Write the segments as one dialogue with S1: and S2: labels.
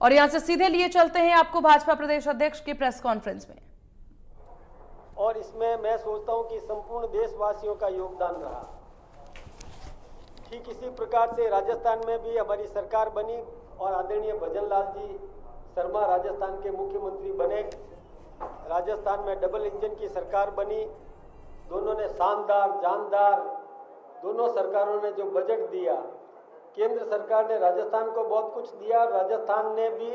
S1: और यहां से सीधे लिए चलते हैं आपको भाजपा प्रदेश अध्यक्ष की प्रेस कॉन्फ्रेंस में।
S2: और इसमें मैं सोचता हूं कि संपूर्ण देशवासियों का योगदान रहा। ठीक इसी प्रकार से राजस्थान में भी हमारी सरकार बनी और आदरणीय भजन लाल जी शर्मा राजस्थान के मुख्यमंत्री बने। राजस्थान में डबल इंजन की सरकार बनी। दोनों ने शानदार जानदार दोनों सरकारों ने जो बजट दिया, केंद्र सरकार ने राजस्थान को बहुत कुछ दिया, राजस्थान ने भी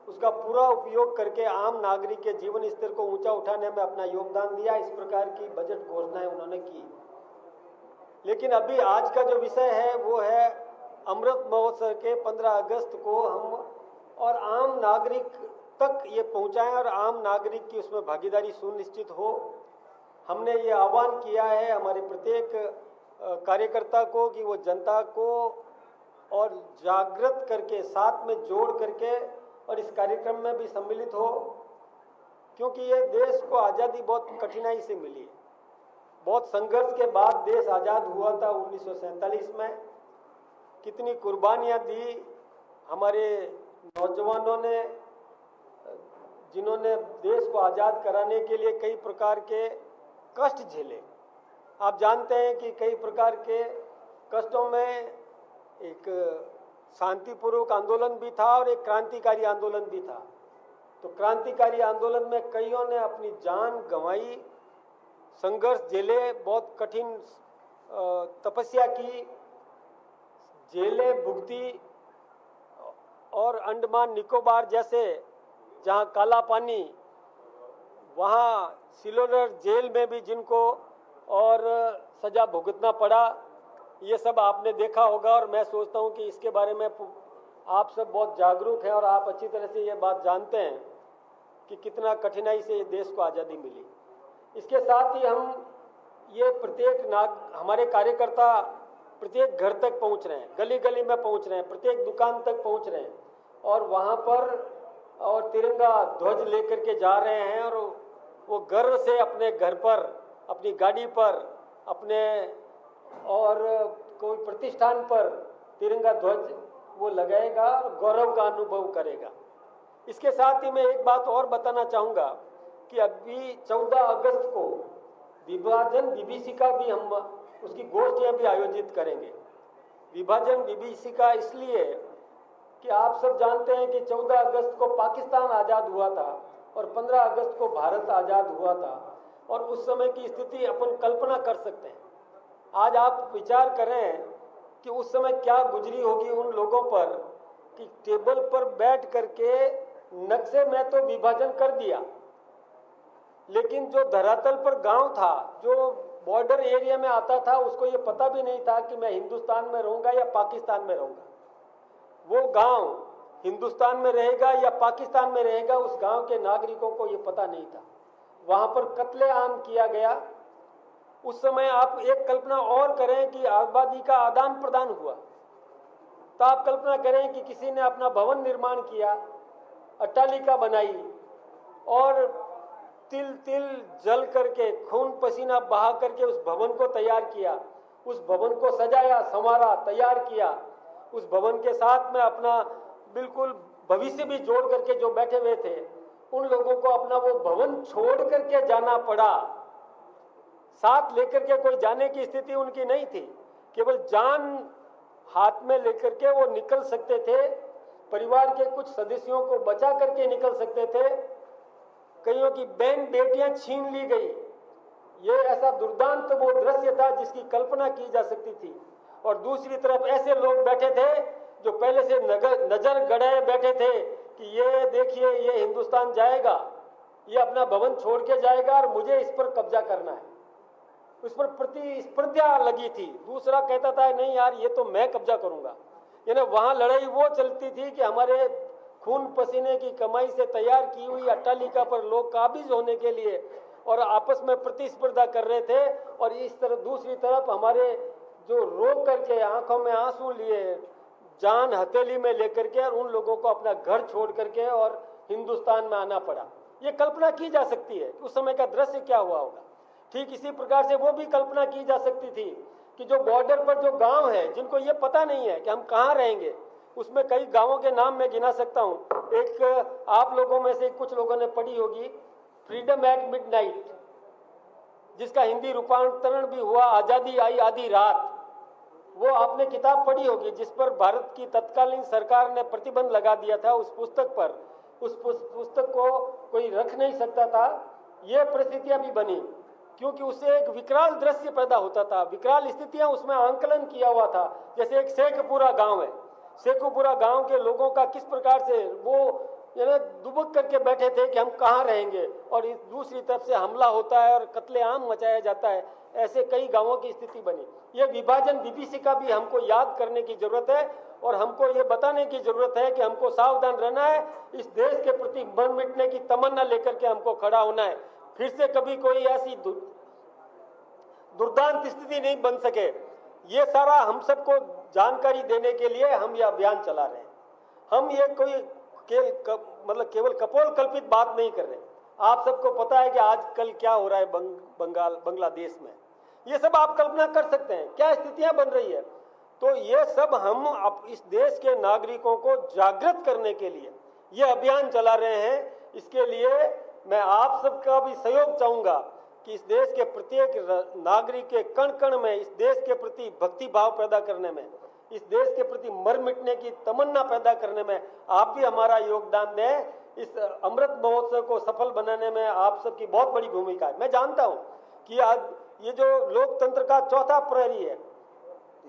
S2: उसका पूरा उपयोग करके आम नागरिक के जीवन स्तर को ऊंचा उठाने में अपना योगदान दिया। इस प्रकार की बजट घोषणाएं उन्होंने की। लेकिन अभी आज का जो विषय है वो है अमृत महोत्सव के 15 अगस्त को हम और आम नागरिक तक ये पहुंचाएं और आम नागरिक की उसमें भागीदारी सुनिश्चित हो। हमने ये आह्वान किया है हमारे प्रत्येक कार्यकर्ता को कि वो जनता को और जागृत करके साथ में जोड़ करके और इस कार्यक्रम में भी सम्मिलित हो, क्योंकि ये देश को आज़ादी बहुत कठिनाई से मिली है। बहुत संघर्ष के बाद देश आज़ाद हुआ था 1947 में। कितनी कुर्बानियाँ दी हमारे नौजवानों ने, जिन्होंने देश को आज़ाद कराने के लिए कई प्रकार के कष्ट झेले। आप जानते हैं कि कई प्रकार के कष्टों में एक शांतिपूर्वक आंदोलन भी था और एक क्रांतिकारी आंदोलन भी था। तो क्रांतिकारी आंदोलन में कईयों ने अपनी जान गंवाई, संघर्ष झेले, बहुत कठिन तपस्या की, जेलें भुगती और अंडमान निकोबार जैसे जहां काला पानी, वहां सिलोडर जेल में भी जिनको और सजा भुगतना पड़ा, ये सब आपने देखा होगा। और मैं सोचता हूं कि इसके बारे में आप सब बहुत जागरूक हैं और आप अच्छी तरह से ये बात जानते हैं कि कितना कठिनाई से ये देश को आज़ादी मिली। इसके साथ ही हम ये प्रत्येक हमारे कार्यकर्ता प्रत्येक घर तक पहुंच रहे हैं, गली गली में पहुंच रहे हैं, प्रत्येक दुकान तक पहुंच रहे हैं और वहां पर और तिरंगा ध्वज लेकर के जा रहे हैं और वो गर्व से अपने घर पर, अपनी गाड़ी पर, अपने और कोई प्रतिष्ठान पर तिरंगा ध्वज वो लगाएगा और गौरव का अनुभव करेगा। इसके साथ ही मैं एक बात और बताना चाहूँगा कि अभी 14 अगस्त को विभाजन विभीषिका भी हम उसकी गोष्ठियाँ भी आयोजित करेंगे। विभाजन विभीषिका इसलिए कि आप सब जानते हैं कि 14 अगस्त को पाकिस्तान आज़ाद हुआ था और 15 अगस्त को भारत आज़ाद हुआ था और उस समय की स्थिति अपन कल्पना कर सकते हैं। आज आप विचार करें कि उस समय क्या गुजरी होगी उन लोगों पर कि टेबल पर बैठ करके नक्शे में तो विभाजन कर दिया, लेकिन जो धरातल पर गांव था, जो बॉर्डर एरिया में आता था, उसको ये पता भी नहीं था कि मैं हिंदुस्तान में रहूँगा या पाकिस्तान में रहूँगा। वो गांव हिंदुस्तान में रहेगा या पाकिस्तान में रहेगा, उस गांव के नागरिकों को ये पता नहीं था। वहाँ पर कत्लेआम किया गया। उस समय आप एक कल्पना और करें कि आबादी का आदान प्रदान हुआ, तो आप कल्पना करें कि किसी ने अपना भवन निर्माण किया, अट्टालिका बनाई और तिल तिल जल करके, खून पसीना बहा करके उस भवन को तैयार किया, उस भवन को सजाया, संवारा, तैयार किया। उस भवन के साथ में अपना बिल्कुल भविष्य भी जोड़ करके जो बैठे हुए थे, उन लोगों को अपना वो भवन छोड़ करके जाना पड़ा। साथ लेकर के कोई जाने की स्थिति उनकी नहीं थी, केवल जान हाथ में लेकर के वो निकल सकते थे। परिवार के कुछ सदस्यों को बचा करके निकल सकते थे। कईयों की बहन बेटियां छीन ली गई। ये ऐसा दुर्दांत वो दृश्य था जिसकी कल्पना की जा सकती थी। और दूसरी तरफ ऐसे लोग बैठे थे जो पहले से नजर गड़ाए बैठे थे कि ये देखिए, ये हिंदुस्तान जाएगा, ये अपना भवन छोड़ के जाएगा और मुझे इस पर कब्जा करना है। उस पर प्रतिस्पर्धा लगी थी। दूसरा कहता था नहीं यार, ये तो मैं कब्जा करूंगा। यानी वहां लड़ाई वो चलती थी कि हमारे खून पसीने की कमाई से तैयार की हुई अट्टालिका पर लोग काबिज होने के लिए और आपस में प्रतिस्पर्धा कर रहे थे। और इस तरह दूसरी तरफ हमारे जो रो करके आंखों में आंसू लिए, जान हथेली में लेकर के और उन लोगों को अपना घर छोड़ करके और हिंदुस्तान में आना पड़ा। ये कल्पना की जा सकती है उस समय का दृश्य क्या हुआ होगा। ठीक इसी प्रकार से वो भी कल्पना की जा सकती थी कि जो बॉर्डर पर जो गांव है, जिनको ये पता नहीं है कि हम कहाँ रहेंगे, उसमें कई गांवों के नाम मैं गिना सकता हूं। एक आप लोगों में से कुछ लोगों ने पढ़ी होगी फ्रीडम एट मिडनाइट, जिसका हिंदी रूपांतरण भी हुआ आज़ादी आई आधी रात। वो आपने किताब पढ़ी होगी, जिस पर भारत की तत्कालीन सरकार ने प्रतिबंध लगा दिया था उस पुस्तक पर। उस पुस्तक को कोई रख नहीं सकता था। ये परिस्थितियां भी बनी क्योंकि उससे एक विकराल दृश्य पैदा होता था, विकराल स्थितियां उसमें आंकलन किया हुआ था। जैसे एक शेखपुरा गांव है, शेखपुरा गांव के लोगों का किस प्रकार से वो दुबक करके बैठे थे कि हम कहाँ रहेंगे, और इस दूसरी तरफ से हमला होता है और कत्लेआम मचाया जाता है। ऐसे कई गांवों की स्थिति बनी। ये विभाजन बीबीसी का भी हमको याद करने की जरूरत है और हमको ये बताने की जरूरत है कि हमको सावधान रहना है। इस देश के प्रति मर मिटने की तमन्ना लेकर के हमको खड़ा होना है। फिर से कभी कोई ऐसी दुर्दांत स्थिति नहीं बन सके, ये सारा हम सबको जानकारी देने के लिए हम ये अभियान चला रहे हैं। हम ये कोई केवल कपोल कल्पित बात नहीं कर रहे। आप सबको पता है कि आजकल क्या हो रहा है बांग्लादेश में। ये सब आप कल्पना कर सकते हैं क्या स्थितियां बन रही है। तो ये सब हम इस देश के नागरिकों को जागृत करने के लिए ये अभियान चला रहे हैं। इसके लिए मैं आप सबका भी सहयोग चाहूंगा कि इस देश के प्रत्येक नागरिक के कण कण में इस देश के प्रति भक्ति भाव पैदा करने में, इस देश के प्रति मर मिटने की तमन्ना पैदा करने में आप भी हमारा योगदान दें। इस अमृत महोत्सव को सफल बनाने में आप सबकी बहुत बड़ी भूमिका है। मैं जानता हूं कि आज ये जो लोकतंत्र का चौथा प्रहरी है,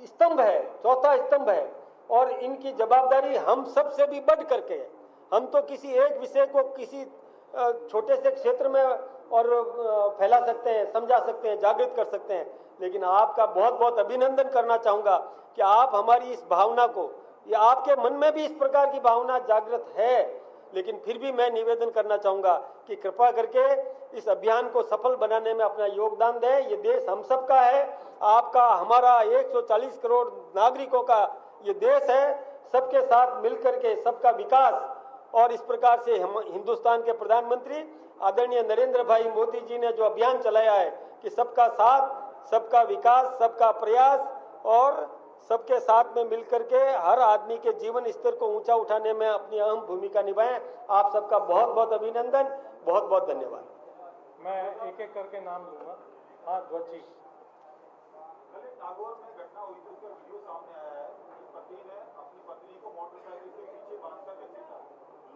S2: स्तंभ है, चौथा स्तंभ है, और इनकी जवाबदारी हम सब से भी बढ़ करके है। हम तो किसी एक विषय को किसी छोटे से क्षेत्र में और फैला सकते हैं, समझा सकते हैं, जागृत कर सकते हैं, लेकिन आपका बहुत बहुत अभिनंदन करना चाहूंगा कि आप हमारी इस भावना को, या आपके मन में भी इस प्रकार की भावना जागृत है, लेकिन फिर भी मैं निवेदन करना चाहूंगा कि कृपा करके इस अभियान को सफल बनाने में अपना योगदान दें। ये देश हम सबका है, आपका, हमारा, 140 करोड़ नागरिकों का ये देश है। सबके साथ मिलकर के सबका विकास, और इस प्रकार से हम हिंदुस्तान के प्रधानमंत्री आदरणीय नरेंद्र भाई मोदी जी ने जो अभियान चलाया है कि सबका साथ, सबका विकास, सबका प्रयास, और सबके साथ में मिलकर के हर आदमी के जीवन स्तर को ऊंचा उठाने में अपनी अहम भूमिका निभाएं। आप सबका बहुत बहुत अभिनंदन, बहुत बहुत धन्यवाद।
S3: मैं एक एक करके नाम लूंगा। हाँ, ध्वज जी।
S4: नागौर में घटना हुई थी, उसका वीडियो सामने आया है कि पति ने अपनी पत्नी को मोटरसाइकिल से पीछे बांधकर घसीटा।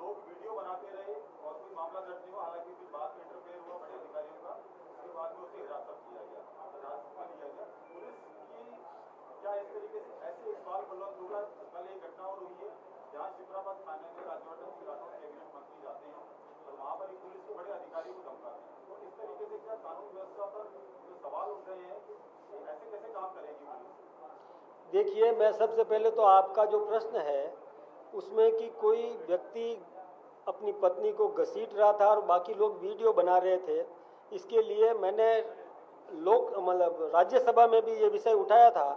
S4: लोग वीडियो बनाते रहे और कोई मामला दर्ज नहीं हुआ। हालांकि फिर बाद में इंटरफेयर हुआ बड़े अधिकारियों का, उसके बाद में उसे हिरासत किया गया, हिरासत में लिया गया। पुलिस की क्या इस तरीके से ऐसे इकबाल बलवंत होगा। कल एक घटना और हुई है जहाँ शिप्राबाद थाने में राज्यवर्धन सिंह राठौर कैबिनेट मंत्री जाते हैं और वहाँ पर एक पुलिस के बड़े अधिकारी को धमकाते हैं। तो इस तरीके से क्या कानून व्यवस्था पर जो सवाल उठ रहे हैं कि ऐसे कैसे काम करेगी पुलिस?
S2: देखिए, मैं सबसे पहले तो आपका जो प्रश्न है उसमें कि कोई व्यक्ति अपनी पत्नी को घसीट रहा था और बाकी लोग वीडियो बना रहे थे, इसके लिए मैंने राज्यसभा में भी ये विषय उठाया था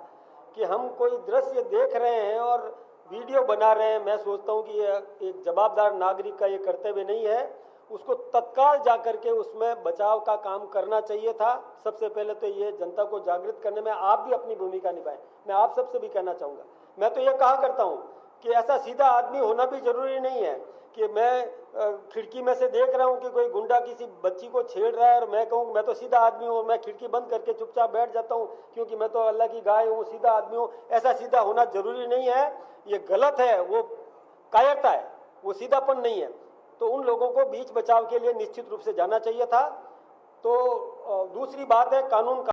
S2: कि हम कोई दृश्य देख रहे हैं और वीडियो बना रहे हैं। मैं सोचता हूँ कि ये एक जवाबदार नागरिक का ये कर्तव्य नहीं है। उसको तत्काल जाकर के उसमें बचाव का काम करना चाहिए था। सबसे पहले तो ये जनता को जागृत करने में आप भी अपनी भूमिका निभाएं। मैं आप सबसे भी कहना चाहूँगा, मैं तो ये कहा करता हूँ कि ऐसा सीधा आदमी होना भी जरूरी नहीं है कि मैं खिड़की में से देख रहा हूँ कि कोई गुंडा किसी बच्ची को छेड़ रहा है और मैं कहूँ मैं तो सीधा आदमी हूँ और मैं खिड़की बंद करके चुपचाप बैठ जाता हूँ क्योंकि मैं तो अल्लाह की गाय हूँ, सीधा आदमी हूँ। ऐसा सीधा होना जरूरी नहीं है, ये गलत है, वो कायरता है, वो सीधापन नहीं है। तो उन लोगों को बीच बचाव के लिए निश्चित रूप से जाना चाहिए था। तो दूसरी बात है कानून का